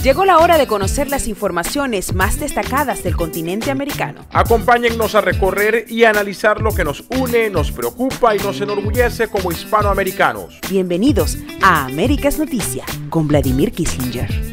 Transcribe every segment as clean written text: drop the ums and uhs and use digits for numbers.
Llegó la hora de conocer las informaciones más destacadas del continente americano. Acompáñennos a recorrer y analizar lo que nos une, nos preocupa y nos enorgullece como hispanoamericanos. Bienvenidos a Américas Noticia con Vladimir Kissinger.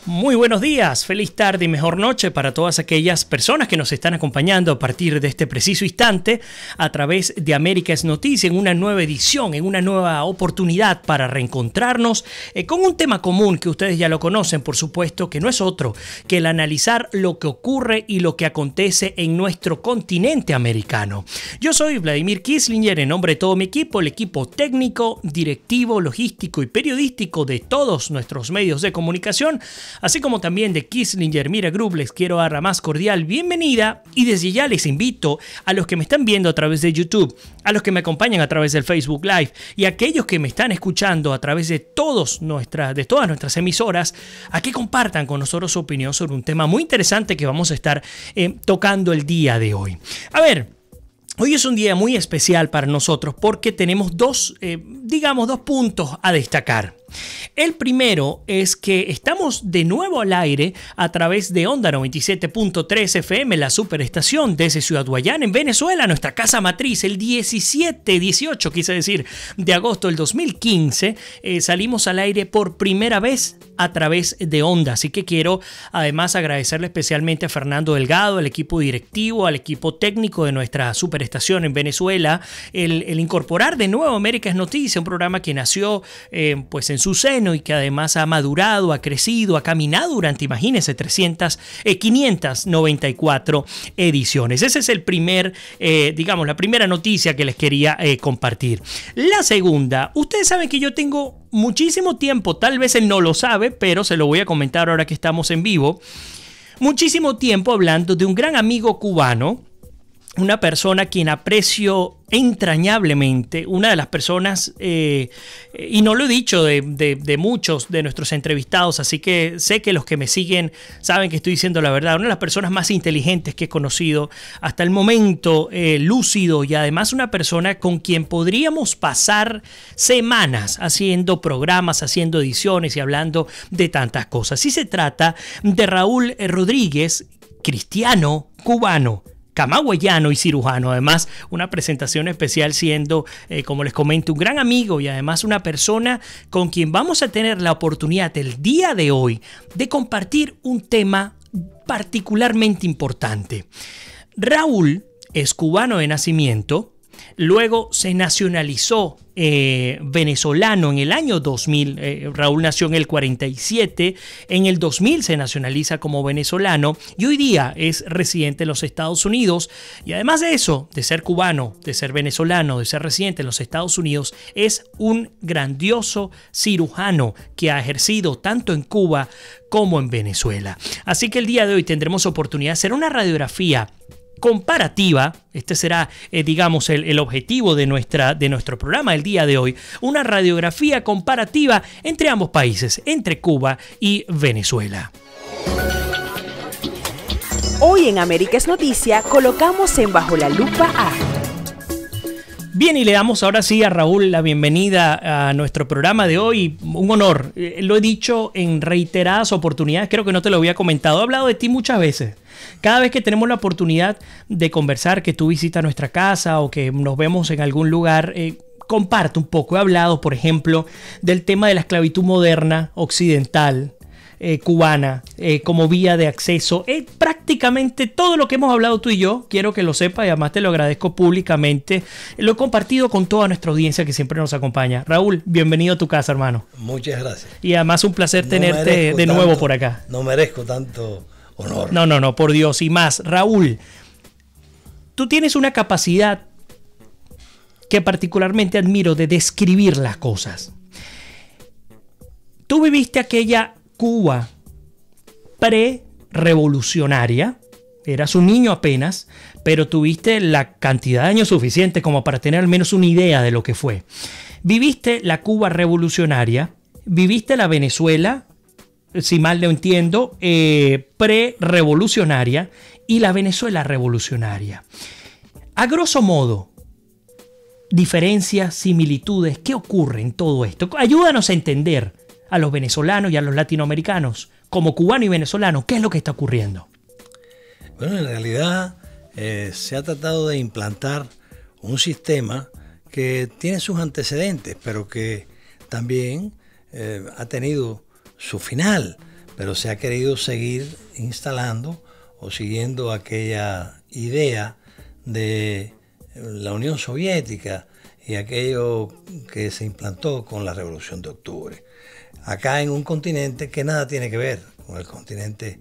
Muy buenos días, feliz tarde y mejor noche para todas aquellas personas que nos están acompañando a partir de este preciso instante a través de Américas Noticias en una nueva edición, en una nueva oportunidad para reencontrarnos con un tema común que ustedes ya lo conocen, por supuesto, que no es otro que el analizar lo que ocurre y lo que acontece en nuestro continente americano. Yo soy Vladimir Kissinger, en nombre de todo mi equipo, el equipo técnico, directivo, logístico y periodístico de todos nuestros medios de comunicación, así como también de Kissinger Media Group. Les quiero dar la más cordial bienvenida y desde ya les invito a los que me están viendo a través de YouTube, a los que me acompañan a través del Facebook Live y a aquellos que me están escuchando a través de todas nuestras emisoras, a que compartan con nosotros su opinión sobre un tema muy interesante que vamos a estar tocando el día de hoy. A ver, hoy es un día muy especial para nosotros porque tenemos dos puntos a destacar. El primero es que estamos de nuevo al aire a través de Onda 97.3 FM, la superestación desde Ciudad Guayana, en Venezuela, nuestra casa matriz. El 18 de agosto del 2015 salimos al aire por primera vez a través de Onda. Así que quiero además agradecerle especialmente a Fernando Delgado, al equipo directivo, al equipo técnico de nuestra superestación en Venezuela, el incorporar de nuevo Américas Noticias, un programa que nació pues en su seno y que además ha madurado, ha crecido, ha caminado durante, imagínense, 594 ediciones. Ese es el la primera noticia que les quería compartir. La segunda, ustedes saben que yo tengo muchísimo tiempo, tal vez él no lo sabe, pero se lo voy a comentar ahora que estamos en vivo, muchísimo tiempo hablando de un gran amigo cubano, una persona a quien aprecio entrañablemente, una de las personas, y no lo he dicho de muchos de nuestros entrevistados, así que sé que los que me siguen saben que estoy diciendo la verdad, una de las personas más inteligentes que he conocido hasta el momento, lúcido y además una persona con quien podríamos pasar semanas haciendo programas, haciendo ediciones y hablando de tantas cosas. Y se trata de Raúl Rodríguez, cristiano cubano, camagüeyano y cirujano. Además, una presentación especial siendo, como les comento, un gran amigo y además una persona con quien vamos a tener la oportunidad el día de hoy de compartir un tema particularmente importante. Raúl es cubano de nacimiento, luego se nacionalizó venezolano en el año 2000. Raúl nació en el 47, en el 2000 se nacionaliza como venezolano y hoy día es residente en los Estados Unidos. Y además de eso, de ser cubano, de ser venezolano, de ser residente en los Estados Unidos, es un grandioso cirujano que ha ejercido tanto en Cuba como en Venezuela. Así que el día de hoy tendremos oportunidad de hacer una radiografía comparativa. Este será, el objetivo de nuestro programa del día de hoy. Una radiografía comparativa entre ambos países, entre Cuba y Venezuela. Hoy en Américas Noticia colocamos en Bajo la Lupa a... Bien, y le damos ahora sí a Raúl la bienvenida a nuestro programa de hoy. Un honor. Lo he dicho en reiteradas oportunidades, creo que no te lo había comentado. He hablado de ti muchas veces. Cada vez que tenemos la oportunidad de conversar, que tú visitas nuestra casa o que nos vemos en algún lugar, comparto un poco. He hablado, por ejemplo, del tema de la esclavitud moderna occidental, cubana, como vía de acceso. Prácticamente todo lo que hemos hablado tú y yo, quiero que lo sepas y además te lo agradezco públicamente. Lo he compartido con toda nuestra audiencia que siempre nos acompaña. Raúl, bienvenido a tu casa, hermano. Muchas gracias. Y además un placer tenerte de nuevo por acá. No merezco tanto honor. No, por Dios. Y más, Raúl, tú tienes una capacidad que particularmente admiro de describir las cosas. Tú viviste aquella Cuba pre-revolucionaria, eras un niño apenas, pero tuviste la cantidad de años suficiente como para tener al menos una idea de lo que fue. Viviste la Cuba revolucionaria, viviste la Venezuela, si mal no entiendo, pre-revolucionaria y la Venezuela revolucionaria. A grosso modo, diferencias, similitudes, ¿qué ocurre en todo esto? Ayúdanos a entender a los venezolanos y a los latinoamericanos? Como cubano y venezolano, ¿qué es lo que está ocurriendo? Bueno, en realidad se ha tratado de implantar un sistema que tiene sus antecedentes, pero que también ha tenido su final, pero se ha querido seguir instalando o siguiendo aquella idea de la Unión Soviética y aquello que se implantó con la Revolución de Octubre. Acá en un continente que nada tiene que ver con el continente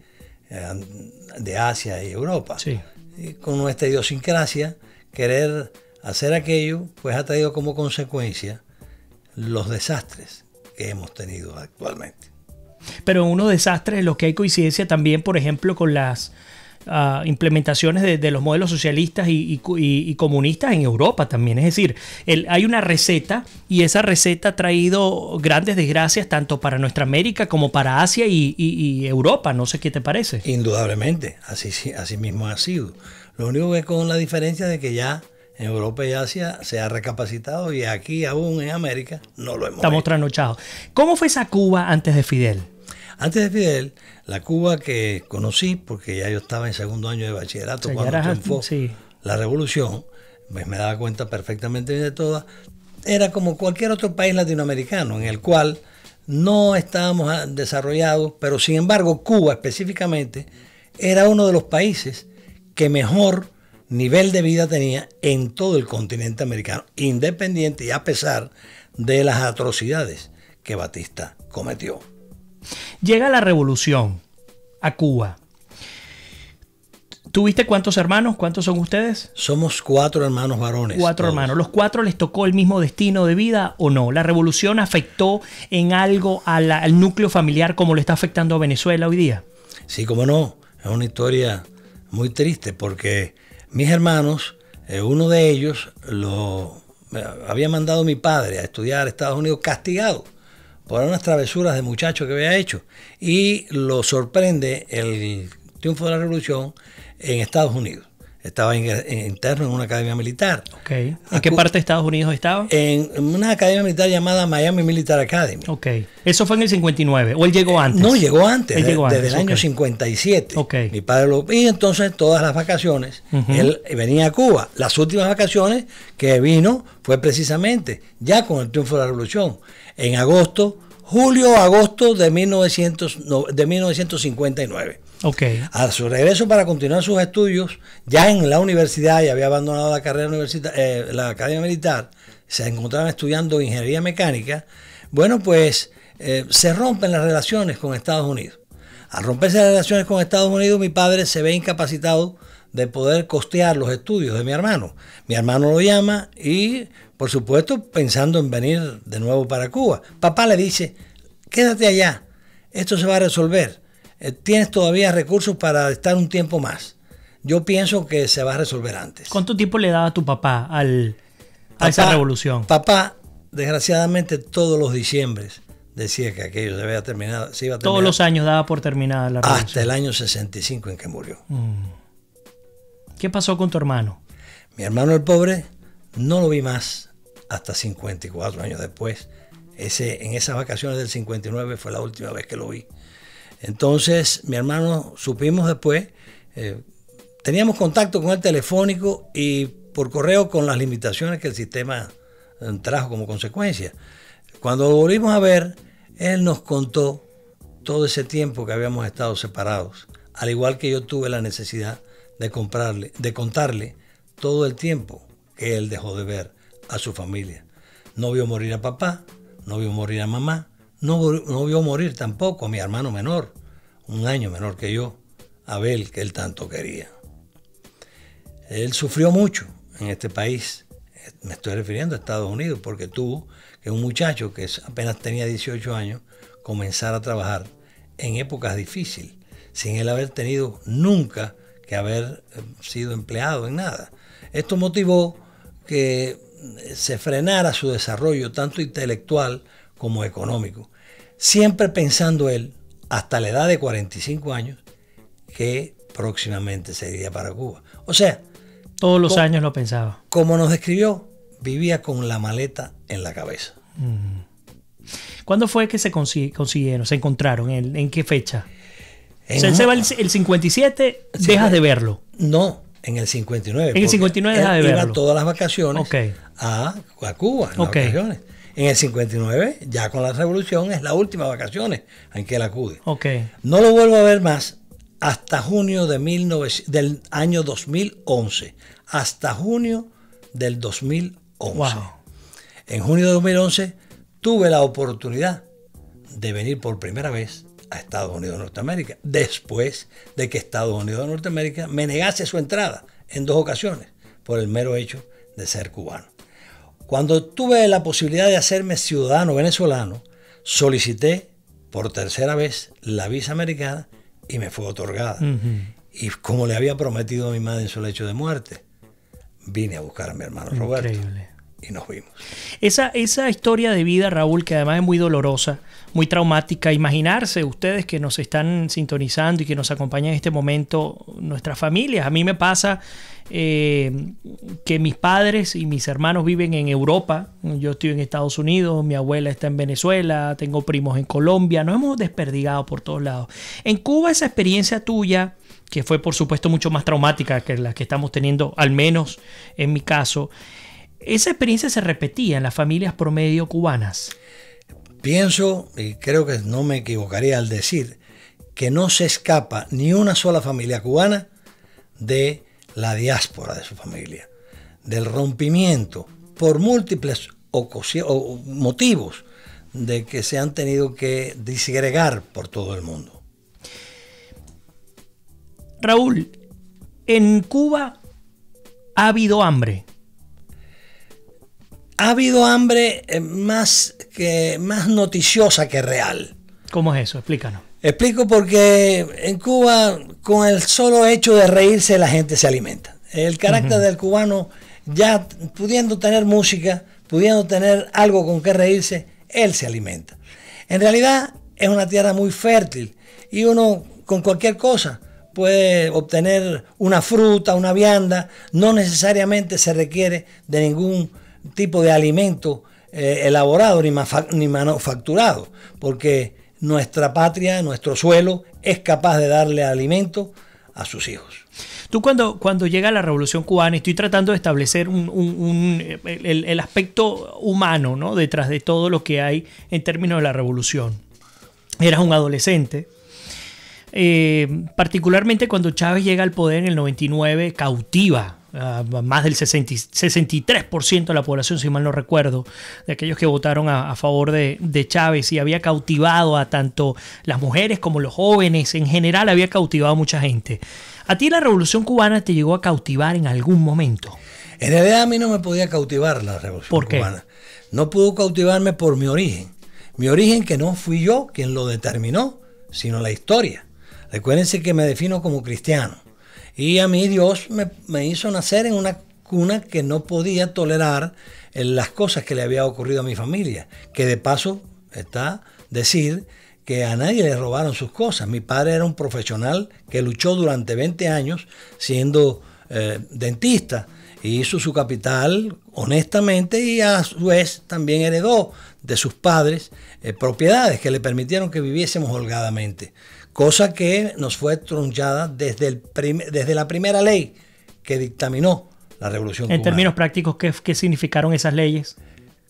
de Asia y Europa. Sí. Y con nuestra idiosincrasia, querer hacer aquello, pues ha traído como consecuencia los desastres que hemos tenido actualmente. Pero en unos desastres en los que hay coincidencia también, por ejemplo, con las implementaciones de los modelos socialistas y comunistas en Europa también. Es decir, hay una receta y esa receta ha traído grandes desgracias tanto para nuestra América como para Asia y Europa. No sé qué te parece. Indudablemente, así mismo ha sido. Lo único que con la diferencia de que ya en Europa y Asia se ha recapacitado y aquí aún en América no lo hemos Estamos hecho. trasnochados. ¿Cómo fue esa Cuba antes de Fidel? Antes de Fidel, la Cuba que conocí, porque ya yo estaba en segundo año de bachillerato, O sea, cuando ya eras- triunfó sí. la revolución, pues me daba cuenta perfectamente bien de todas, era como cualquier otro país latinoamericano, en el cual no estábamos desarrollados, pero sin embargo Cuba específicamente era uno de los países que mejor nivel de vida tenía en todo el continente americano, independiente y a pesar de las atrocidades que Batista cometió. Llega la revolución a Cuba. ¿Tuviste cuántos hermanos? ¿Cuántos son ustedes? Somos 4 hermanos varones. 4 todos. hermanos. ¿Los 4 les tocó el mismo destino de vida o no? ¿La revolución afectó en algo al núcleo familiar como lo está afectando a Venezuela hoy día? Sí, como no. Es una historia muy triste porque mis hermanos, uno de ellos lo había mandado mi padre a estudiar a Estados Unidos castigado por unas travesuras de muchacho que había hecho. Y lo sorprende el triunfo de la revolución en Estados Unidos. Estaba interno en una academia militar. Okay. ¿En qué parte de Estados Unidos estaba? En una academia militar llamada Miami Military Academy. Ok. ¿Eso fue en el 59? ¿O él llegó antes? No, llegó antes, Él llegó desde antes, el año ok. 57. Ok. Mi padre y entonces todas las vacaciones, él venía a Cuba. Las últimas vacaciones que vino fue precisamente ya con el triunfo de la revolución. En julio-agosto de 1959. Ok. A su regreso para continuar sus estudios, ya en la universidad, ya había abandonado la carrera la academia militar, se encontraban estudiando ingeniería mecánica. Bueno, pues se rompen las relaciones con Estados Unidos. Al romperse las relaciones con Estados Unidos, mi padre se ve incapacitado de poder costear los estudios de mi hermano. Mi hermano lo llama y, por supuesto, pensando en venir de nuevo para Cuba. Papá le dice, quédate allá, esto se va a resolver. Tienes todavía recursos para estar un tiempo más. Yo pienso que se va a resolver antes. ¿Cuánto tiempo le daba tu papá a esa revolución? Papá, desgraciadamente, todos los diciembres decía que aquello se iba a terminar. Todos los años daba por terminada la revolución. Hasta el año 65 en que murió. ¿Qué pasó con tu hermano? Mi hermano el pobre no lo vi más hasta 54 años después. En esas vacaciones del 59 fue la última vez que lo vi. Entonces, mi hermano, supimos después, teníamos contacto con él telefónico y por correo con las limitaciones que el sistema trajo como consecuencia. Cuando lo volvimos a ver, él nos contó todo ese tiempo que habíamos estado separados, al igual que yo tuve la necesidad de contarle todo el tiempo que él dejó de ver a su familia. No vio morir a papá, no vio morir a mamá, no vio morir tampoco a mi hermano menor, un año menor que yo, Abel, que él tanto quería. Él sufrió mucho en este país, me estoy refiriendo a Estados Unidos, porque tuvo que un muchacho que apenas tenía 18 años comenzar a trabajar en épocas difíciles, sin él haber tenido nunca que haber sido empleado en nada. Esto motivó que se frenara su desarrollo tanto intelectual como económico, siempre pensando él, hasta la edad de 45 años, que próximamente se iría para Cuba. O sea, todos los años lo pensaba. Como nos describió, vivía con la maleta en la cabeza. ¿Cuándo fue que se consiguieron, se encontraron? ¿En qué fecha? O sea, En él se va un- el 57, Sí, dejas de verlo. No, en el 59. En el 59 porque deja de él verlo. iba todas las vacaciones Ok. a Cuba, en las Ok. vacaciones. En el 59, ya con la revolución, es la última vacaciones en que él acude. Ok. No lo vuelvo a ver más hasta junio del año 2011. Hasta junio del 2011. Wow. En junio de 2011 tuve la oportunidad de venir por primera vez a Estados Unidos de Norteamérica, después de que Estados Unidos de Norteamérica me negase su entrada en 2 ocasiones por el mero hecho de ser cubano. Cuando tuve la posibilidad de hacerme ciudadano venezolano, solicité por tercera vez la visa americana y me fue otorgada. Y como le había prometido a mi madre en su lecho de muerte, vine a buscar a mi hermano Roberto. Increíble. Y nos vimos. Esa historia de vida, Raúl, que además es muy dolorosa, muy traumática. Imaginarse ustedes que nos están sintonizando y que nos acompañan en este momento, nuestras familias. A mí me pasa que mis padres y mis hermanos viven en Europa. Yo estoy en Estados Unidos, mi abuela está en Venezuela, tengo primos en Colombia. Nos hemos desperdigado por todos lados. En Cuba, esa experiencia tuya, que fue por supuesto mucho más traumática que la que estamos teniendo, al menos en mi caso, ¿esa experiencia se repetía en las familias promedio cubanas? Pienso, y creo que no me equivocaría al decir, que no se escapa ni una sola familia cubana de la diáspora de su familia, del rompimiento por múltiples motivos de que se han tenido que disgregar por todo el mundo. Raúl, en Cuba ha habido hambre. Ha habido hambre más noticiosa que real. ¿Cómo es eso? Explícanos. Explico porque en Cuba, con el solo hecho de reírse, la gente se alimenta. El carácter del cubano, ya pudiendo tener música, pudiendo tener algo con que reírse, él se alimenta. En realidad es una tierra muy fértil y uno con cualquier cosa puede obtener una fruta, una vianda. No necesariamente se requiere de ningún tipo de alimento elaborado ni manufacturado, porque nuestra patria, nuestro suelo, es capaz de darle alimento a sus hijos. Tú cuando llega la Revolución Cubana, estoy tratando de establecer el aspecto humano, ¿no?, detrás de todo lo que hay en términos de la Revolución. Eras un adolescente. Particularmente cuando Chávez llega al poder en el 99, cautiva más del 63% de la población, si mal no recuerdo, de aquellos que votaron a favor de Chávez, y había cautivado a tanto las mujeres como los jóvenes. En general había cautivado a mucha gente. ¿A ti la Revolución Cubana te llegó a cautivar en algún momento? En realidad a mí no me podía cautivar la Revolución Cubana. No pudo cautivarme por mi origen. Mi origen, que no fui yo quien lo determinó, sino la historia. Recuérdense que me defino como cristiano. Y a mí Dios me hizo nacer en una cuna que no podía tolerar las cosas que le había ocurrido a mi familia. Que de paso está decir que a nadie le robaron sus cosas. Mi padre era un profesional que luchó durante 20 años siendo dentista. Y hizo su capital honestamente y a su vez también heredó de sus padres propiedades que le permitieron que viviésemos holgadamente. Cosa que nos fue trunchada desde la primera ley que dictaminó la Revolución Cubana. En términos prácticos, ¿qué significaron esas leyes?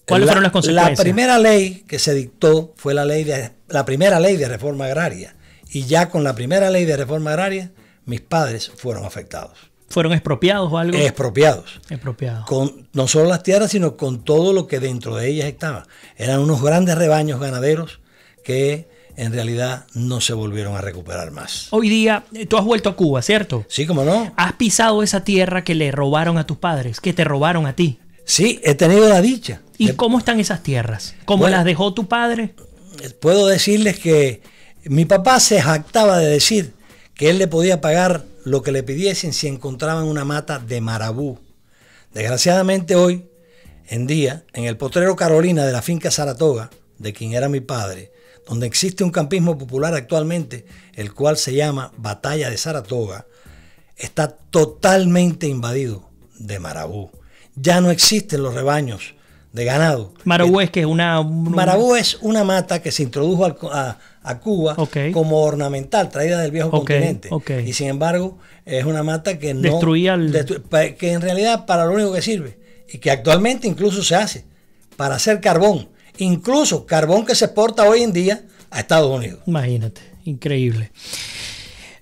¿Cuáles fueron las consecuencias? La primera ley que se dictó fue la primera ley de reforma agraria. Y ya con la primera ley de reforma agraria, mis padres fueron afectados. ¿Fueron expropiados o algo? Expropiados. Expropiados. Con no solo las tierras, sino con todo lo que dentro de ellas estaba. Eran unos grandes rebaños ganaderos que en realidad no se volvieron a recuperar más. Hoy día, tú has vuelto a Cuba, ¿cierto? Sí, cómo no. ¿Has pisado esa tierra que le robaron a tus padres, que te robaron a ti? Sí, he tenido la dicha. ¿Y cómo están esas tierras? ¿Cómo las dejó tu padre? Puedo decirles que mi papá se jactaba de decir que él le podía pagar lo que le pidiesen si encontraban una mata de marabú. Desgraciadamente hoy en día, en el potrero Carolina de la finca Saratoga, de quien era mi padre, donde existe un campismo popular actualmente, el cual se llama Batalla de Saratoga, está totalmente invadido de marabú. Ya no existen los rebaños de ganado. Marabú es que es Marabú es una mata que se introdujo a Cuba como ornamental, traída del viejo continente. Y sin embargo, es una mata que no destruía que en realidad para lo único que sirve, y que actualmente incluso se hace, para hacer carbón. Incluso carbón que se exporta hoy en día a Estados Unidos. Imagínate, increíble.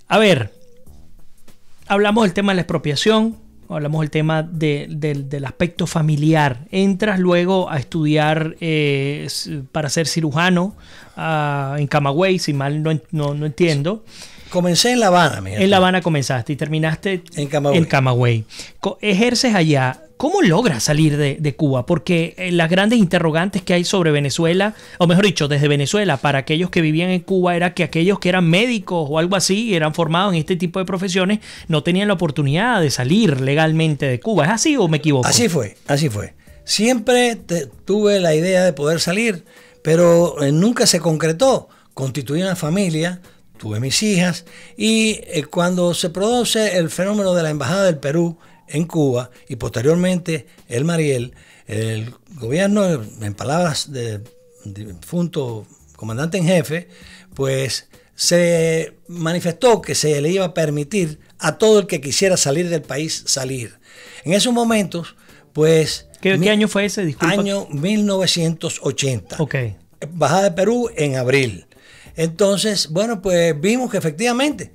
A ver, hablamos del tema de la expropiación, hablamos del tema del aspecto familiar. Entras luego a estudiar para ser cirujano en Camagüey, si mal no entiendo. Comencé en La Habana. En La Habana comenzaste y terminaste en Camagüey. Ejerces allá. ¿Cómo logras salir de Cuba? Porque las grandes interrogantes que hay sobre Venezuela, o mejor dicho, desde Venezuela, para aquellos que vivían en Cuba, era que aquellos que eran médicos o algo así, eran formados en este tipo de profesiones, no tenían la oportunidad de salir legalmente de Cuba. ¿Es así o me equivoco? Así fue. Siempre tuve la idea de poder salir, pero nunca se concretó. Constituí una familia, tuve mis hijas, y cuando se produce el fenómeno de la Embajada del Perú en Cuba y posteriormente el Mariel, el gobierno, en palabras del difunto comandante en jefe, pues se manifestó que se le iba a permitir a todo el que quisiera salir del país salir. En esos momentos, pues... ¿Qué año fue ese? Disculpa. Año 1980. Okay. Embajada de Perú en abril. Entonces, bueno, pues vimos que efectivamente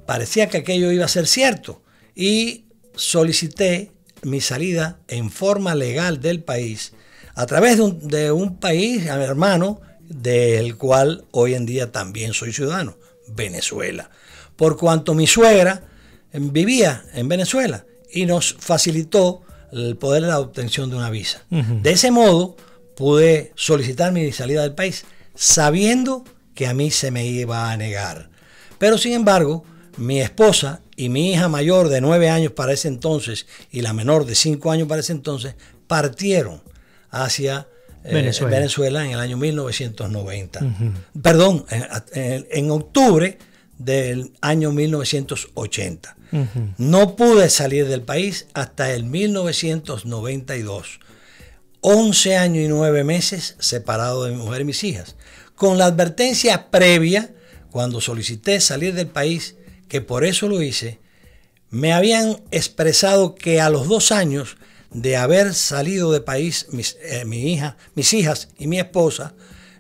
parecía que aquello iba a ser cierto, y solicité mi salida en forma legal del país a través de un país hermano del cual hoy en día también soy ciudadano, Venezuela, por cuanto mi suegra vivía en Venezuela y nos facilitó el poder de la obtención de una visa. De ese modo pude solicitar mi salida del país sabiendo que a mí se me iba a negar. Pero sin embargo, mi esposa y mi hija mayor de 9 años para ese entonces y la menor de 5 años para ese entonces partieron hacia Venezuela en el año 1990. Perdón, en octubre del año 1980. No pude salir del país hasta el 1992. 11 años y 9 meses separado de mi mujer y mis hijas, con la advertencia previa cuando solicité salir del país, que por eso lo hice. Me habían expresado que a los 2 años de haber salido del país mis hijas y mi esposa,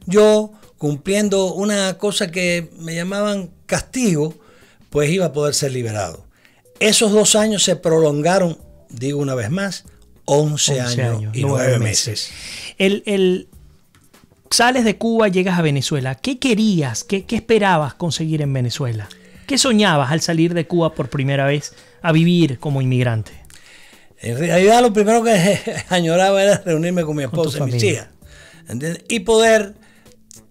yo, cumpliendo una cosa que me llamaban castigo, pues iba a poder ser liberado. Esos 2 años se prolongaron, digo una vez más, 11 años y 9 meses. Sales de Cuba, llegas a Venezuela. ¿Qué querías? ¿Qué esperabas conseguir en Venezuela? ¿Qué soñabas al salir de Cuba por primera vez a vivir como inmigrante? En realidad lo primero que añoraba era reunirme con mi esposa y mis hijas, ¿entiendes? Y poder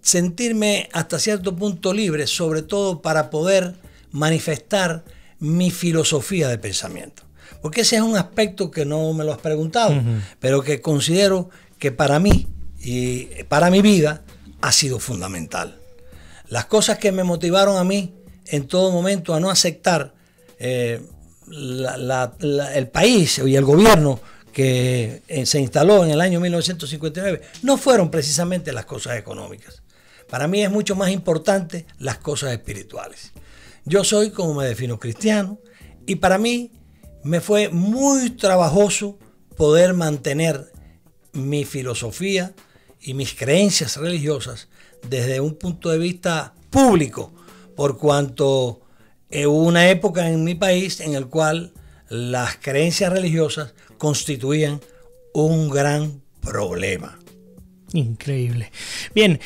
sentirme hasta cierto punto libre, sobre todo para poder manifestar mi filosofía de pensamiento. Porque ese es un aspecto que no me lo has preguntado, pero que considero que para mí y para mi vida ha sido fundamental. Las cosas que me motivaron a mí en todo momento a no aceptar el país y el gobierno que se instaló en el año 1959 no fueron precisamente las cosas económicas. Para mí es mucho más importante las cosas espirituales. Yo soy, como me defino, cristiano, y para mí me fue muy trabajoso poder mantener mi filosofía y mis creencias religiosas desde un punto de vista público, por cuanto hubo una época en mi país en el cual las creencias religiosas constituían un gran problema. Increíble. Bien,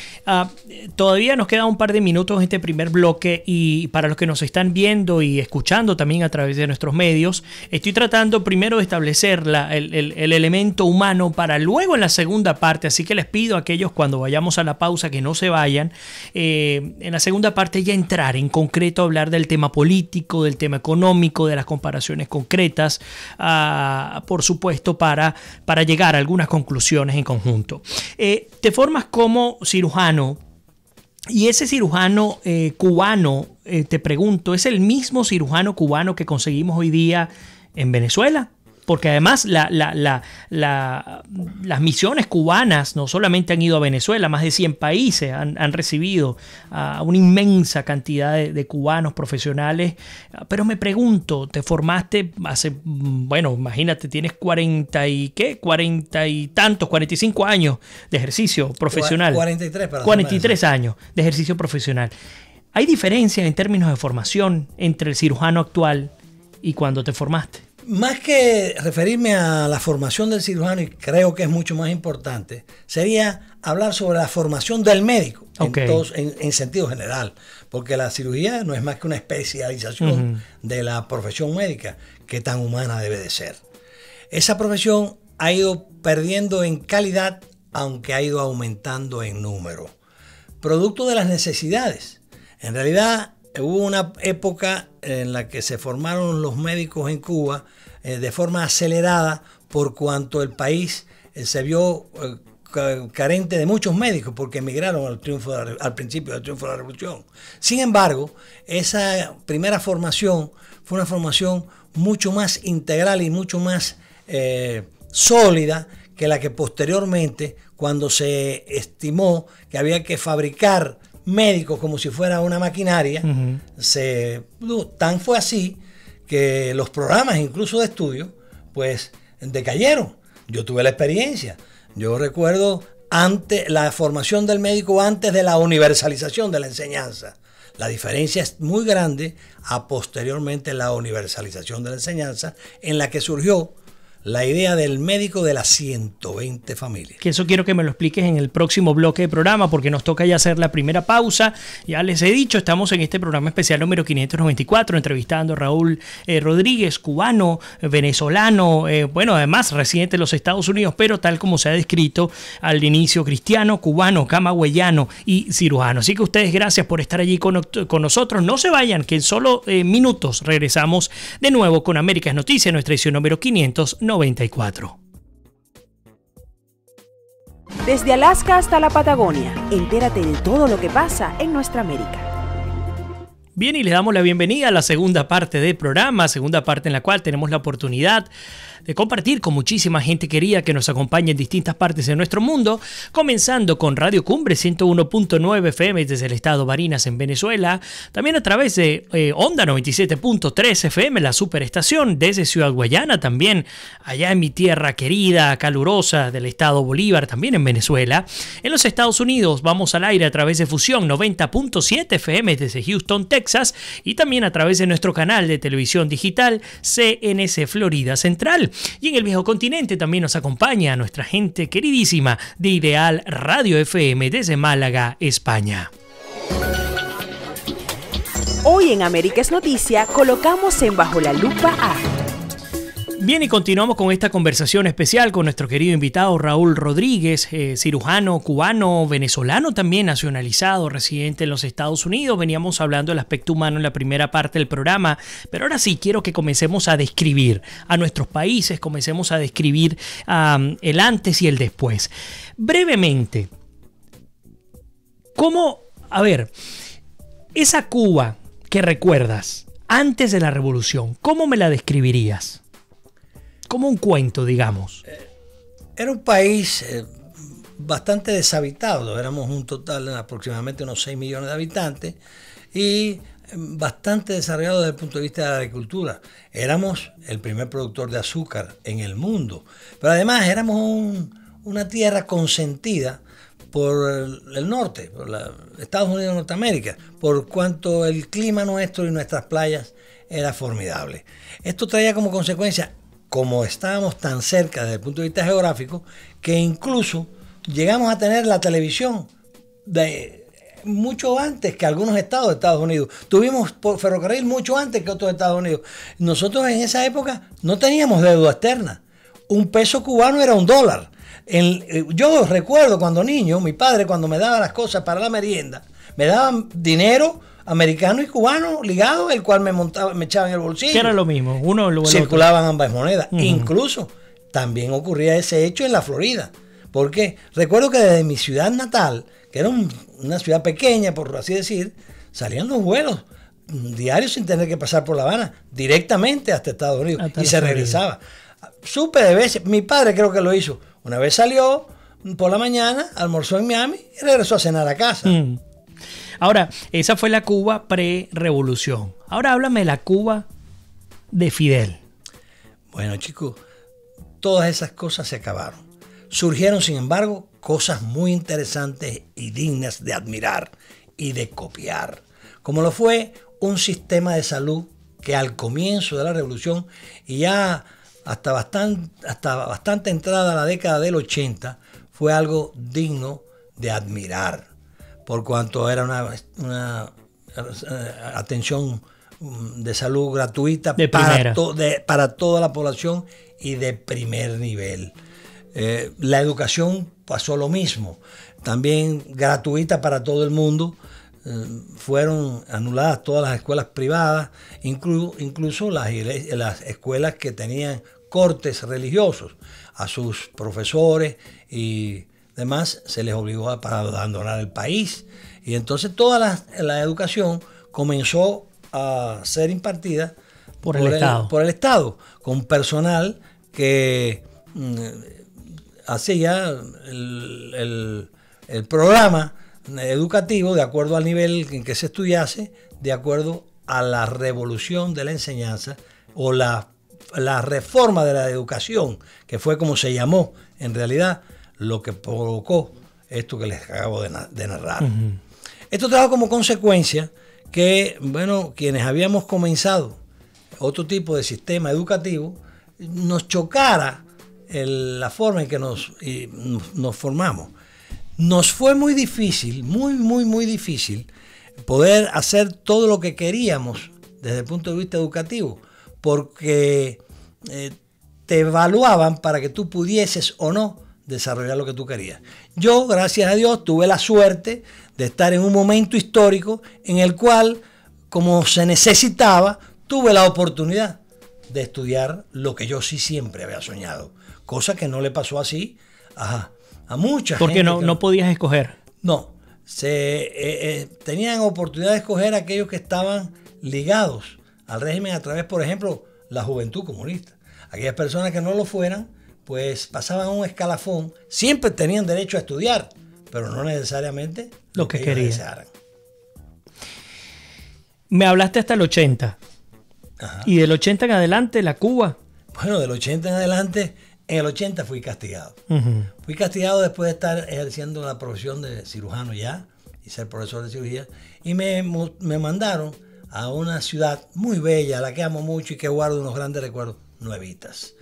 todavía nos queda un par de minutos en este primer bloque, y para los que nos están viendo y escuchando también a través de nuestros medios, estoy tratando primero de establecer el elemento humano para luego en la segunda parte, así que les pido a aquellos cuando vayamos a la pausa que no se vayan, en la segunda parte ya entrar en concreto a hablar del tema político, del tema económico, de las comparaciones concretas, por supuesto para llegar a algunas conclusiones en conjunto. Te formas como cirujano, y ese cirujano cubano, te pregunto, ¿es el mismo cirujano cubano que conseguimos hoy día en Venezuela? porque además las misiones cubanas no solamente han ido a Venezuela, más de 100 países han recibido a una inmensa cantidad de cubanos profesionales. Pero me pregunto, te formaste hace, bueno, imagínate, tienes 45 años de ejercicio profesional. 43 años de ejercicio profesional. ¿Hay diferencias en términos de formación entre el cirujano actual y cuando te formaste? Más que referirme a la formación del cirujano, y creo que es mucho más importante, sería hablar sobre la formación del médico, en sentido general, porque la cirugía no es más que una especialización de la profesión médica, que tan humana debe de ser. Esa profesión ha ido perdiendo en calidad, aunque ha ido aumentando en número, producto de las necesidades. En realidad, hubo una época en la que se formaron los médicos en Cuba de forma acelerada, por cuanto el país se vio carente de muchos médicos porque emigraron al principio del triunfo de la revolución. Sin embargo, esa primera formación fue una formación mucho más integral y mucho más sólida que la que posteriormente, cuando se estimó que había que fabricar médicos como si fuera una maquinaria, tan fue así que los programas incluso de estudio pues decayeron. Yo tuve la experiencia. Yo recuerdo la formación del médico antes de la universalización de la enseñanza. La diferencia es muy grande a posteriormente la universalización de la enseñanza, en la que surgió la idea del médico de las 120 familias. Que eso quiero que me lo expliques en el próximo bloque de programa, porque nos toca ya hacer la primera pausa. Ya les he dicho, estamos en este programa especial número 594, entrevistando a Raúl Rodríguez, cubano, venezolano, bueno, además residente de los Estados Unidos, pero tal como se ha descrito al inicio, cristiano, cubano, camagüeyano y cirujano. Así que ustedes, gracias por estar allí con nosotros. No se vayan, que en solo minutos regresamos de nuevo con Américas Noticias, nuestra edición número 594. Desde Alaska hasta la Patagonia, entérate de todo lo que pasa en nuestra América. Bien, y le damos la bienvenida a la segunda parte del programa, segunda parte en la cual tenemos la oportunidad de compartir con muchísima gente querida que nos acompaña en distintas partes de nuestro mundo, comenzando con Radio Cumbre 101.9 FM desde el estado Barinas en Venezuela, también a través de Onda 97.3 FM, la superestación, desde Ciudad Guayana, también allá en mi tierra querida, calurosa del estado Bolívar, también en Venezuela. En los Estados Unidos vamos al aire a través de Fusión 90.7 FM desde Houston, Texas, y también a través de nuestro canal de televisión digital CNC Florida Central. Y en el viejo continente también nos acompaña nuestra gente queridísima de Ideal Radio FM desde Málaga, España. Hoy en Américas Noticia colocamos en Bajo la Lupa a... Bien, y continuamos con esta conversación especial con nuestro querido invitado Raúl Rodríguez, cirujano cubano, venezolano también, nacionalizado, residente en los Estados Unidos. Veníamos hablando del aspecto humano en la primera parte del programa, pero ahora sí quiero que comencemos a describir a nuestros países, comencemos a describir el antes y el después. Brevemente, ¿cómo, esa Cuba que recuerdas antes de la revolución, cómo me la describirías? Como un cuento, digamos. Era un país bastante deshabitado. Éramos un total de aproximadamente unos 6 millones de habitantes y bastante desarrollado desde el punto de vista de la agricultura. Éramos el primer productor de azúcar en el mundo. Pero además éramos una tierra consentida por el norte, por Estados Unidos de Norteamérica, por cuanto el clima nuestro y nuestras playas era formidable. Esto traía como consecuencia, como estábamos tan cerca desde el punto de vista geográfico, que incluso llegamos a tener la televisión mucho antes que algunos estados de Estados Unidos. Tuvimos ferrocarril mucho antes que otros Estados Unidos. Nosotros en esa época no teníamos deuda externa. Un peso cubano era $1. Yo recuerdo cuando niño, mi padre cuando me daba las cosas para la merienda, me daban dinero americano y cubano ligado, el cual me echaba en el bolsillo. Que era lo mismo, uno luego circulaban ambas monedas. Incluso también ocurría ese hecho en la Florida. Porque recuerdo que desde mi ciudad natal, que era una ciudad pequeña, por así decir, salían los vuelos diarios sin tener que pasar por La Habana, directamente hasta Estados Unidos, y se regresaba. Supe de veces, mi padre creo que lo hizo. Una vez salió por la mañana, almorzó en Miami y regresó a cenar a casa. Ahora, esa fue la Cuba pre-revolución. Ahora háblame de la Cuba de Fidel. Bueno, chicos, todas esas cosas se acabaron. Surgieron, sin embargo, cosas muy interesantes y dignas de admirar y de copiar, como lo fue un sistema de salud que al comienzo de la revolución y ya hasta bastante entrada a la década del 80 fue algo digno de admirar, por cuanto era una atención de salud gratuita para toda la población y de primer nivel. La educación pasó lo mismo, también gratuita para todo el mundo. Fueron anuladas todas las escuelas privadas, incluso las escuelas que tenían cortes religiosos. A sus profesores y demás se les obligó a abandonar el país. Y entonces toda la educación comenzó a ser impartida por el Estado, con personal que hacía el programa educativo de acuerdo al nivel en que se estudiase, de acuerdo a la revolución de la enseñanza o la reforma de la educación, que fue como se llamó en realidad lo que provocó esto que les acabo de narrar. Esto trajo como consecuencia que, bueno, quienes habíamos comenzado otro tipo de sistema educativo, nos chocara la forma en que nos formamos. Nos fue muy difícil, muy difícil poder hacer todo lo que queríamos desde el punto de vista educativo, porque te evaluaban para que tú pudieses o no desarrollar lo que tú querías. Yo, gracias a Dios, tuve la suerte de estar en un momento histórico en el cual, como se necesitaba, tuve la oportunidad de estudiar lo que yo sí siempre había soñado, cosa que no le pasó así a mucha gente. Porque no podías escoger. No, tenían oportunidad de escoger a aquellos que estaban ligados al régimen a través, por ejemplo, la Juventud Comunista. Aquellas personas que no lo fueran, pues pasaban un escalafón, siempre tenían derecho a estudiar, pero no necesariamente lo que querían. Desearan. Me hablaste hasta el 80. Ajá. Y del 80 en adelante, la Cuba. Bueno, del 80 en adelante, en el 80 fui castigado. Fui castigado después de estar ejerciendo la profesión de cirujano ya y ser profesor de cirugía. Y me mandaron a una ciudad muy bella, a la que amo mucho y que guardo unos grandes recuerdos, Nuevitas.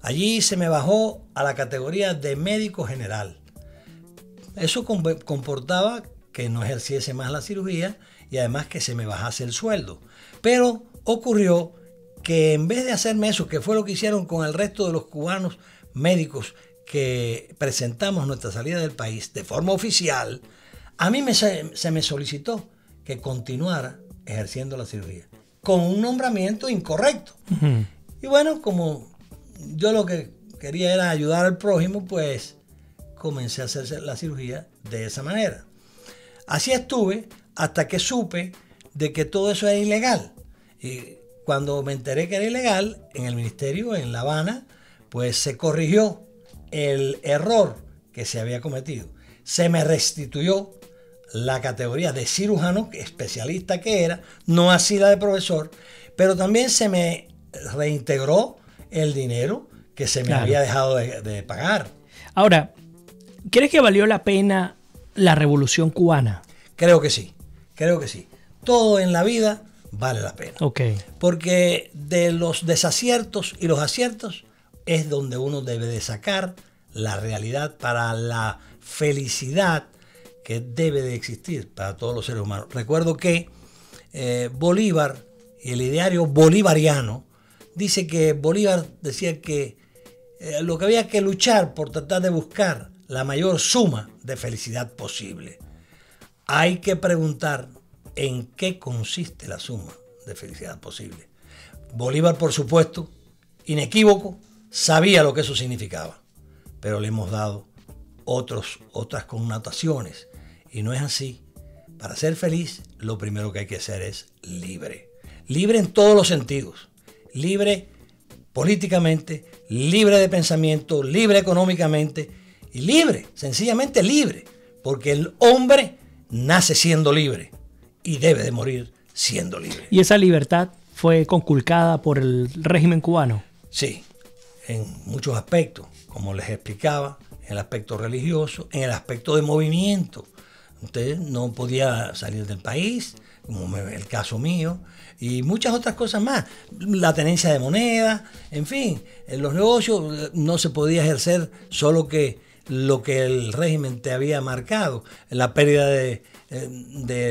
Allí se me bajó a la categoría de médico general. Eso comportaba que no ejerciese más la cirugía y además que se me bajase el sueldo. Pero ocurrió que en vez de hacerme eso, que fue lo que hicieron con el resto de los cubanos médicos que presentamos nuestra salida del país de forma oficial, a mí se me solicitó que continuara ejerciendo la cirugía con un nombramiento incorrecto. Y bueno, como yo lo que quería era ayudar al prójimo, pues comencé a hacer la cirugía de esa manera. Así estuve hasta que supe de que todo eso era ilegal. Y cuando me enteré que era ilegal, en el ministerio, en La Habana, pues se corrigió el error que se había cometido. Se me restituyó la categoría de cirujano, especialista que era, no así la de profesor, pero también se me reintegró el dinero que se me había dejado de pagar. Ahora, ¿crees que valió la pena la Revolución Cubana? Creo que sí. Todo en la vida vale la pena. Okay. Porque de los desaciertos y los aciertos es donde uno debe de sacar la realidad para la felicidad que debe de existir para todos los seres humanos. Recuerdo que Bolívar y el ideario bolivariano dice que Bolívar decía que lo que había que luchar por tratar de buscar la mayor suma de felicidad posible. Hay que preguntar en qué consiste la suma de felicidad posible. Bolívar, por supuesto, inequívoco, sabía lo que eso significaba, pero le hemos dado otras connotaciones y no es así. Para ser feliz, lo primero que hay que ser es libre. Libre en todos los sentidos. Libre políticamente, libre de pensamiento, libre económicamente y libre, sencillamente libre, porque el hombre nace siendo libre y debe de morir siendo libre. ¿Y esa libertad fue conculcada por el régimen cubano? Sí, en muchos aspectos, como les explicaba, en el aspecto religioso, en el aspecto de movimiento. Usted no podía salir del país, como el caso mío, y muchas otras cosas más. La tenencia de moneda, en fin, en los negocios no se podía ejercer solo que lo que el régimen te había marcado, la pérdida de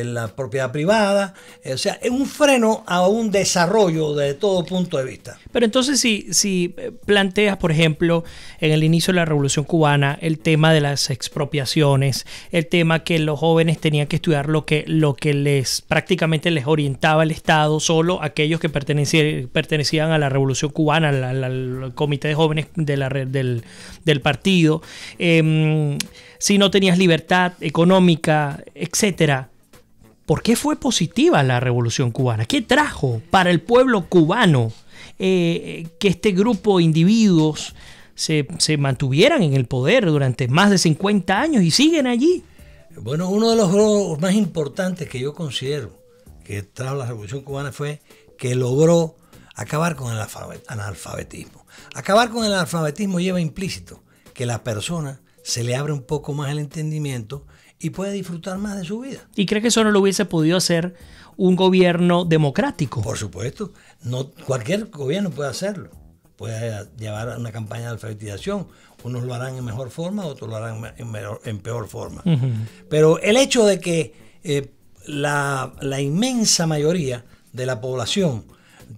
la propiedad privada, o sea, es un freno a un desarrollo de todo punto de vista. Pero entonces si planteas, por ejemplo, en el inicio de la Revolución Cubana, el tema de las expropiaciones, el tema que los jóvenes tenían que estudiar lo que prácticamente les orientaba el Estado, solo aquellos que pertenecían a la Revolución Cubana, al comité de jóvenes del partido, si no tenías libertad económica, etcétera. ¿Por qué fue positiva la Revolución Cubana? ¿Qué trajo para el pueblo cubano que este grupo de individuos se mantuvieran en el poder durante más de 50 años y siguen allí? Bueno, uno de los logros más importantes que yo considero que trajo la Revolución Cubana fue que logró acabar con el analfabetismo. Acabar con el analfabetismo lleva implícito que la persona se le abre un poco más el entendimiento y puede disfrutar más de su vida. ¿Y cree que eso no lo hubiese podido hacer un gobierno democrático? Por supuesto, no cualquier gobierno puede hacerlo. Puede llevar una campaña de alfabetización. Unos lo harán en mejor forma, otros lo harán en peor forma. Uh-huh. Pero el hecho de que la inmensa mayoría de la población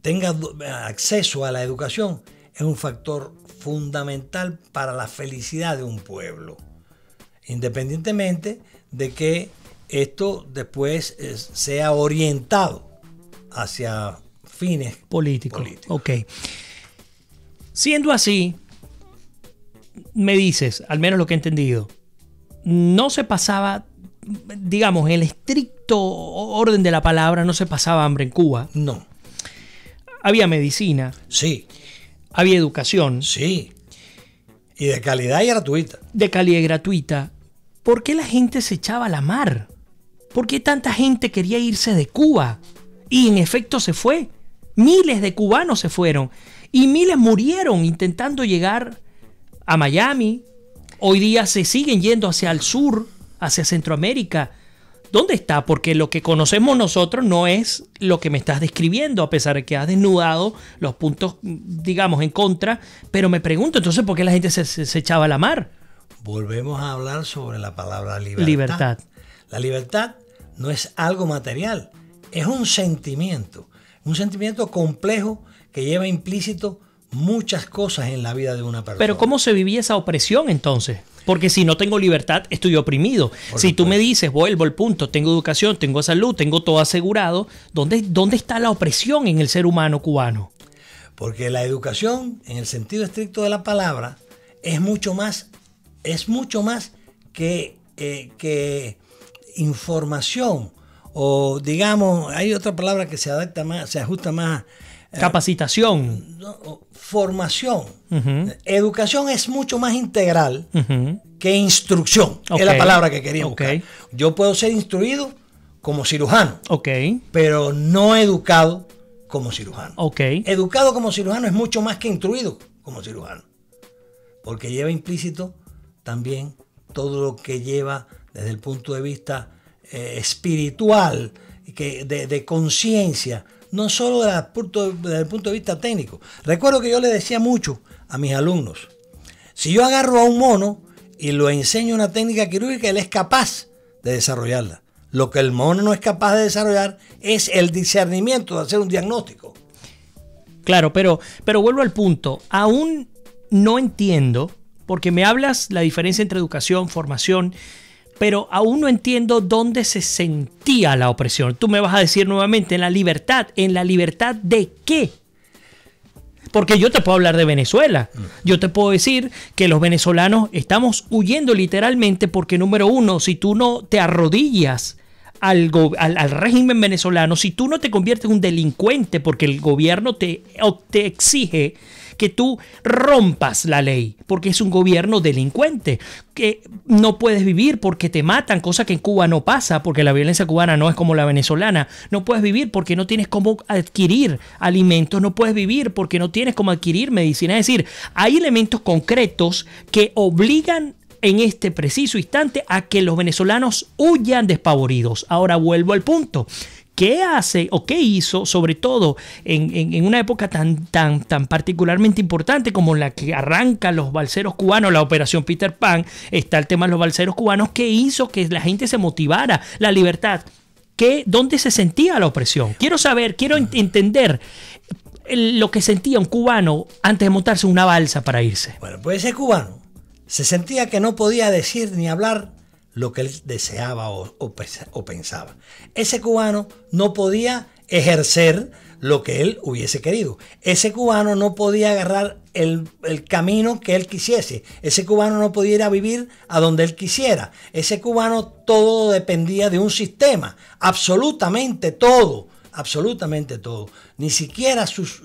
tenga acceso a la educación es un factor fundamental para la felicidad de un pueblo, independientemente de que esto después sea orientado hacia fines políticos. Ok. Siendo así, me dices, al menos lo que he entendido, no se pasaba, digamos, en el estricto orden de la palabra, no se pasaba hambre en Cuba. No. Había medicina. Sí. Había educación. Sí. Y de calidad y gratuita. De calidad y gratuita. ¿Por qué la gente se echaba a la mar? ¿Por qué tanta gente quería irse de Cuba? Y en efecto se fue. Miles de cubanos se fueron. Y miles murieron intentando llegar a Miami. Hoy día se siguen yendo hacia el sur, hacia Centroamérica. ¿Dónde está? Porque lo que conocemos nosotros no es lo que me estás describiendo, a pesar de que has desnudado los puntos, digamos, en contra. Pero me pregunto, entonces, ¿por qué la gente se echaba a la mar? Volvemos a hablar sobre la palabra libertad. La libertad no es algo material, es un sentimiento complejo que lleva implícito muchas cosas en la vida de una persona. Pero ¿cómo se vivía esa opresión entonces? Porque si no tengo libertad, estoy oprimido. Si tú me dices, vuelvo al punto, tengo educación, tengo salud, tengo todo asegurado, ¿dónde está la opresión en el ser humano cubano? Porque la educación, en el sentido estricto de la palabra, es mucho más que información. O digamos, hay otra palabra que se adapta más, se ajusta más. Capacitación. Formación. Uh-huh. Educación es mucho más integral que instrucción. Okay. Es la palabra que quería buscar. Yo puedo ser instruido como cirujano, pero no educado como cirujano. Educado como cirujano es mucho más que instruido como cirujano, porque lleva implícito también todo lo que lleva desde el punto de vista espiritual, de conciencia, no solo desde el punto de vista técnico. Recuerdo que yo le decía mucho a mis alumnos, si yo agarro a un mono y lo enseño una técnica quirúrgica, él es capaz de desarrollarla. Lo que el mono no es capaz de desarrollar es el discernimiento de hacer un diagnóstico. Claro, pero vuelvo al punto. Aún no entiendo, porque me hablas la diferencia entre educación, formación, pero aún no entiendo dónde se sentía la opresión. Tú me vas a decir nuevamente, ¿en la libertad de qué? Porque yo te puedo hablar de Venezuela. Yo te puedo decir que los venezolanos estamos huyendo literalmente porque, número uno, si tú no te arrodillas al régimen venezolano si tú no te conviertes en un delincuente porque el gobierno te exige que tú rompas la ley, porque es un gobierno delincuente, que no puedes vivir porque te matan, cosa que en Cuba no pasa, porque la violencia cubana no es como la venezolana. No puedes vivir porque no tienes cómo adquirir alimentos, no puedes vivir porque no tienes cómo adquirir medicina. Es decir, hay elementos concretos que obligan en este preciso instante a que los venezolanos huyan despavoridos. Ahora vuelvo al punto. ¿Qué hace o qué hizo, sobre todo en una época tan particularmente importante como la que arrancan los balseros cubanos, la operación Peter Pan, está el tema de los balseros cubanos? ¿Qué hizo que la gente se motivara? La libertad. ¿Dónde se sentía la opresión? Quiero saber, quiero entender lo que sentía un cubano antes de montarse una balsa para irse. Bueno, pues ese cubano se sentía que no podía decir ni hablar lo que él deseaba o pensaba. Ese cubano no podía ejercer lo que él hubiese querido. Ese cubano no podía agarrar el camino que él quisiese. Ese cubano no podía ir a vivir a donde él quisiera. Ese cubano todo dependía de un sistema. Absolutamente todo. Absolutamente todo. Ni siquiera sus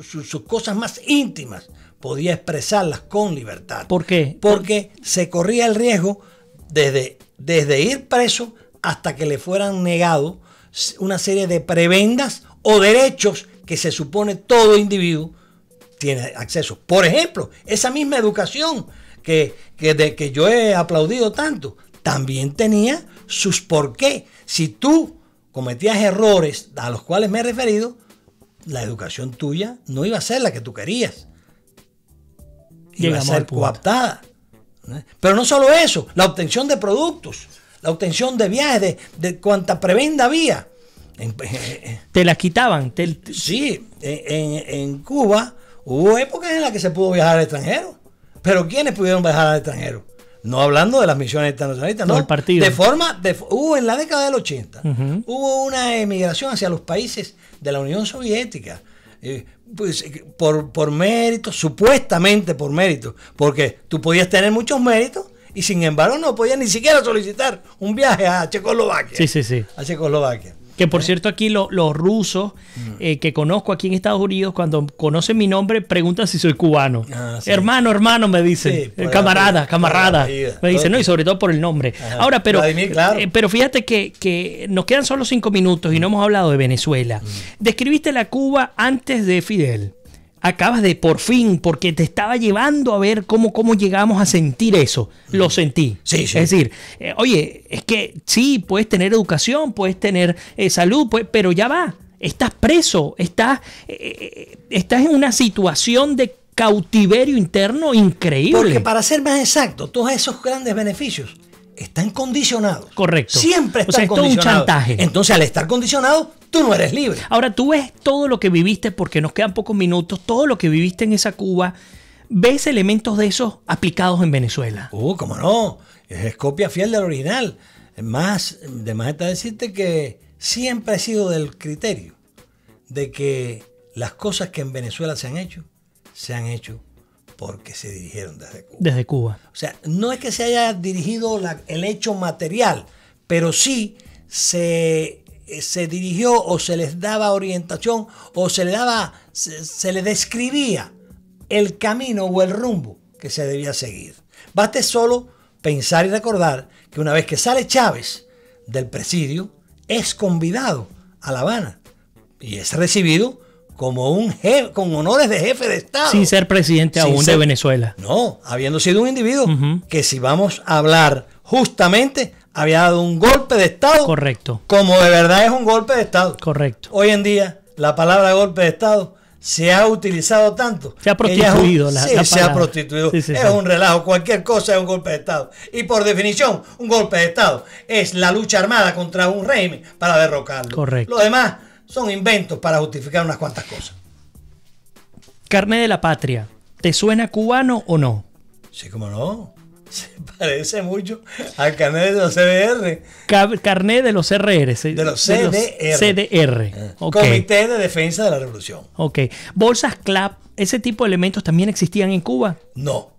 cosas más íntimas podía expresarlas con libertad. ¿Por qué? Porque se corría el riesgo desde ir preso hasta que le fueran negado una serie de prebendas o derechos que se supone todo individuo tiene acceso. Por ejemplo, esa misma educación que yo he aplaudido tanto, también tenía sus porqué. Si tú cometías errores a los cuales me he referido, la educación tuya no iba a ser la que tú querías. Iba a ser cooptada. Pero no solo eso, la obtención de productos, la obtención de viajes, de cuanta prebenda había. ¿Te las quitaban? Sí, en Cuba hubo épocas en las que se pudo viajar al extranjero. Pero ¿quiénes pudieron viajar al extranjero? No hablando de las misiones internacionalistas, no. El partido. Hubo en la década del 80, hubo una emigración hacia los países de la Unión Soviética. Pues por mérito, supuestamente por mérito, porque tú podías tener muchos méritos y sin embargo no podías ni siquiera solicitar un viaje a Checoslovaquia. Sí. A Checoslovaquia. Que por cierto aquí los rusos que conozco aquí en Estados Unidos, cuando conocen mi nombre, preguntan si soy cubano. Sí. Hermano, me dicen. Sí, camarada. Me dicen, no, y sobre todo por el nombre. Ajá. Ahora, pero fíjate que nos quedan solo 5 minutos y no hemos hablado de Venezuela. Describiste la Cuba antes de Fidel. Acabas de, por fin, porque te estaba llevando a ver cómo llegamos a sentir eso. Lo sentí. Sí. Es decir, oye, es que sí, puedes tener educación, puedes tener salud, pero ya va. Estás preso, estás en una situación de cautiverio interno increíble. Porque para ser más exacto, todos esos grandes beneficios están condicionados. Correcto. Siempre están condicionados. Es todo un chantaje. Entonces, al estar condicionado, tú no eres libre. Ahora, tú ves todo lo que viviste, porque nos quedan pocos minutos, todo lo que viviste en esa Cuba, ¿ves elementos de esos aplicados en Venezuela? ¿Cómo no? Es copia fiel del original. De más está decirte que siempre he sido del criterio de que las cosas que en Venezuela se han hecho porque se dirigieron desde Cuba. Desde Cuba. O sea, no es que se haya dirigido el hecho material, pero sí se dirigió o se les daba orientación o se le describía el camino o el rumbo que se debía seguir. Baste solo pensar y recordar que una vez que sale Chávez del presidio, es convidado a La Habana y es recibido como un jefe, con honores de jefe de Estado. Sin ser presidente aún de Venezuela. No, habiendo sido un individuo que, si vamos a hablar justamente, había dado un golpe de Estado. Correcto. Como de verdad es un golpe de Estado. Correcto. Hoy en día, la palabra golpe de Estado se ha utilizado tanto. Se ha prostituido la palabra. Se ha prostituido. Es un relajo. Cualquier cosa es un golpe de Estado. Y por definición, un golpe de Estado es la lucha armada contra un régimen para derrocarlo. Correcto. Lo demás son inventos para justificar unas cuantas cosas. Carnet de la Patria, ¿te suena cubano o no? Sí, cómo no. Se parece mucho al carnet de los CDR. Carnet de los CRR. De los CDR. Okay. Comité de Defensa de la Revolución. Ok. ¿Bolsas CLAP, ese tipo de elementos también existían en Cuba? No.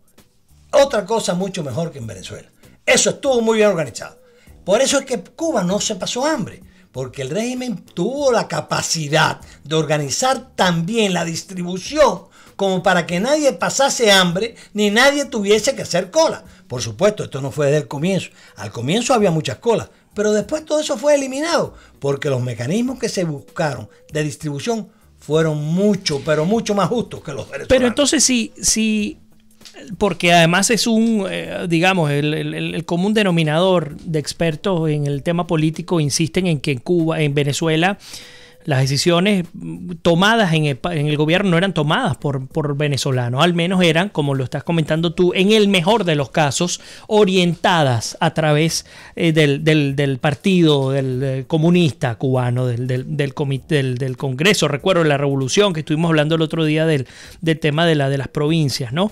Otra cosa mucho mejor que en Venezuela. Eso estuvo muy bien organizado. Por eso es que Cuba no se pasó hambre. porque el régimen tuvo la capacidad de organizar también la distribución como para que nadie pasase hambre ni nadie tuviese que hacer cola. Por supuesto, esto no fue desde el comienzo. Al comienzo había muchas colas, pero después todo eso fue eliminado porque los mecanismos que se buscaron de distribución fueron mucho, pero mucho más justos que los venezolanos. Pero entonces sí, porque además es digamos, el común denominador de expertos en el tema político insisten en que en Cuba, en Venezuela, las decisiones tomadas en el gobierno no eran tomadas por venezolanos, al menos eran, como lo estás comentando tú, en el mejor de los casos, orientadas a través del partido del comunista cubano, del Congreso. Recuerdo la revolución que estuvimos hablando el otro día del tema de las provincias, ¿no?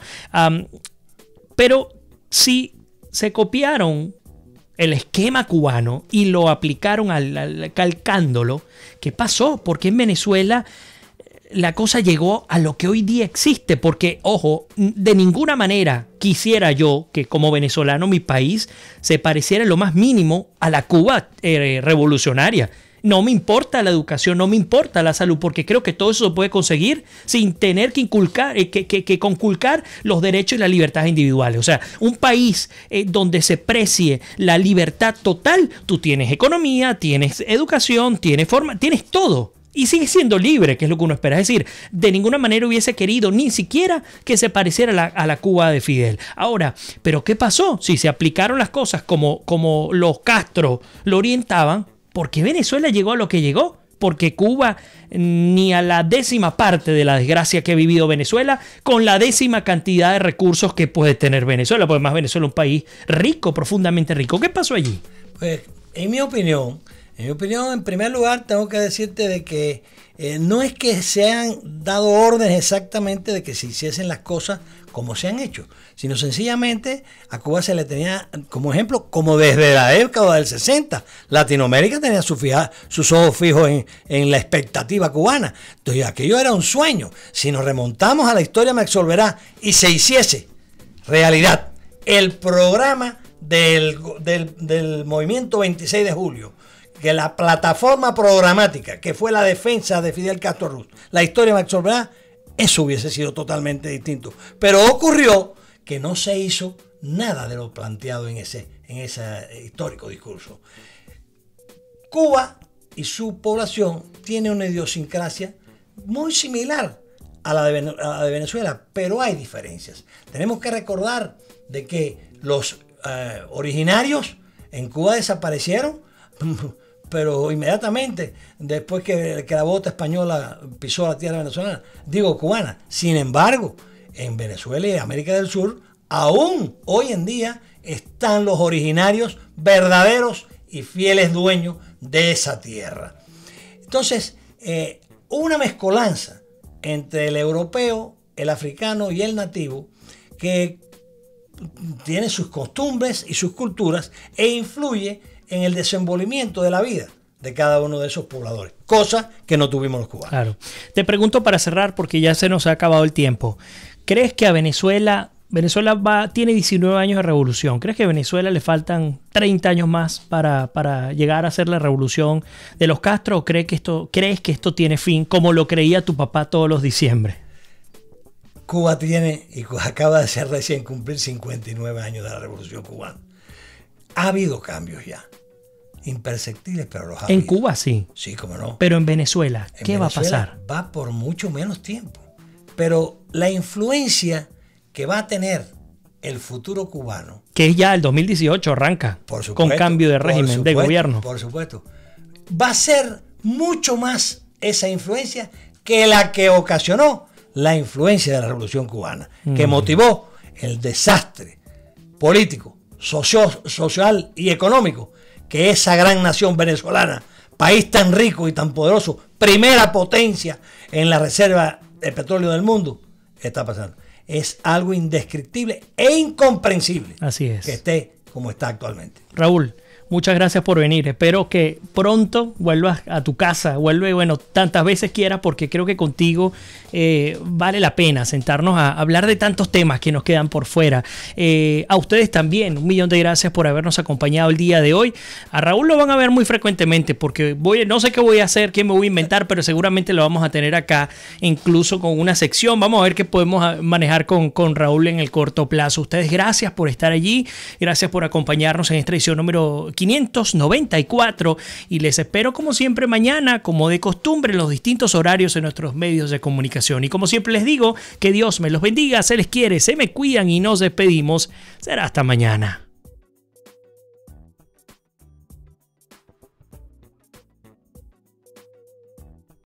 Pero sí se copiaron el esquema cubano y lo aplicaron calcándolo. ¿Qué pasó? Porque en Venezuela la cosa llegó a lo que hoy día existe, porque, ojo, de ninguna manera quisiera yo que como venezolano mi país se pareciera lo más mínimo a la Cuba revolucionaria. No me importa la educación, no me importa la salud, porque creo que todo eso se puede conseguir sin tener que conculcar los derechos y las libertades individuales. O sea, un país donde se precie la libertad total, tú tienes economía, tienes educación, tienes todo. Y sigue siendo libre, que es lo que uno espera. Es decir, de ninguna manera hubiese querido ni siquiera que se pareciera a la Cuba de Fidel. Ahora, ¿pero qué pasó? Si se aplicaron las cosas como los Castro lo orientaban, ¿por qué Venezuela llegó a lo que llegó? Porque Cuba ni a la 10ª parte de la desgracia que ha vivido Venezuela, con la 10ª cantidad de recursos que puede tener Venezuela, porque además Venezuela es un país rico, profundamente rico. ¿Qué pasó allí? Pues, en mi opinión, en primer lugar, tengo que decirte de que no es que se han dado órdenes exactamente de que se hiciesen las cosas como se han hecho, sino sencillamente a Cuba se le tenía como ejemplo, como desde la década del 60, Latinoamérica tenía sus ojos fijos en la expectativa cubana. Entonces aquello era un sueño. Si nos remontamos a la historia me absolverá y se hiciese realidad el programa del movimiento 26 de julio, que la plataforma programática que fue la defensa de Fidel Castro Ruz, la historia me absolverá, eso hubiese sido totalmente distinto. Pero ocurrió que no se hizo nada de lo planteado en ese histórico discurso. Cuba y su población tiene una idiosincrasia muy similar a la de Venezuela, pero hay diferencias. Tenemos que recordar de que los originarios en Cuba desaparecieron, pero inmediatamente después que la bota española pisó la tierra venezolana, digo cubana. Sin embargo, en Venezuela y América del Sur, aún hoy en día están los originarios verdaderos y fieles dueños de esa tierra. Entonces, una mezcolanza entre el europeo, el africano y el nativo, que tiene sus costumbres y sus culturas e influye en el desenvolvimiento de la vida de cada uno de esos pobladores, cosa que no tuvimos los cubanos. Claro. Te pregunto para cerrar, porque ya se nos ha acabado el tiempo. ¿Crees que a Venezuela tiene 19 años de revolución? ¿Crees que a Venezuela le faltan 30 años más para llegar a hacer la revolución de los Castro? ¿O crees que esto tiene fin, como lo creía tu papá todos los diciembre? Cuba tiene, y acaba de ser recién cumplir 59 años de la revolución cubana. Ha habido cambios ya, imperceptibles, pero los ha habido. En Cuba sí. Sí, cómo no. Pero en Venezuela, ¿qué va a pasar? Va por mucho menos tiempo. Pero la influencia que va a tener el futuro cubano, que es ya el 2018 arranca, por supuesto, con cambio de régimen, de gobierno. Por supuesto. Va a ser mucho más esa influencia que la que ocasionó la influencia de la Revolución Cubana, que motivó el desastre político, social y económico que esa gran nación venezolana, país tan rico y tan poderoso, primera potencia en la reserva de petróleo del mundo, está pasando. Es algo indescriptible e incomprensible. Así es. Que esté como está actualmente. Raúl, Muchas gracias por venir. Espero que pronto vuelvas a tu casa. Vuelve, bueno, tantas veces quieras, porque creo que contigo vale la pena sentarnos a hablar de tantos temas que nos quedan por fuera. A ustedes también, 1.000.000 de gracias por habernos acompañado el día de hoy. A Raúl lo van a ver muy frecuentemente, porque no sé qué voy a hacer, qué me voy a inventar, pero seguramente lo vamos a tener acá, incluso con una sección. Vamos a ver qué podemos manejar con Raúl en el corto plazo. Ustedes, gracias por estar allí. Gracias por acompañarnos en esta edición número 594 y les espero como siempre mañana, como de costumbre, en los distintos horarios en nuestros medios de comunicación. Y como siempre les digo, que Dios me los bendiga, se les quiere, se me cuidan y nos despedimos. Será hasta mañana.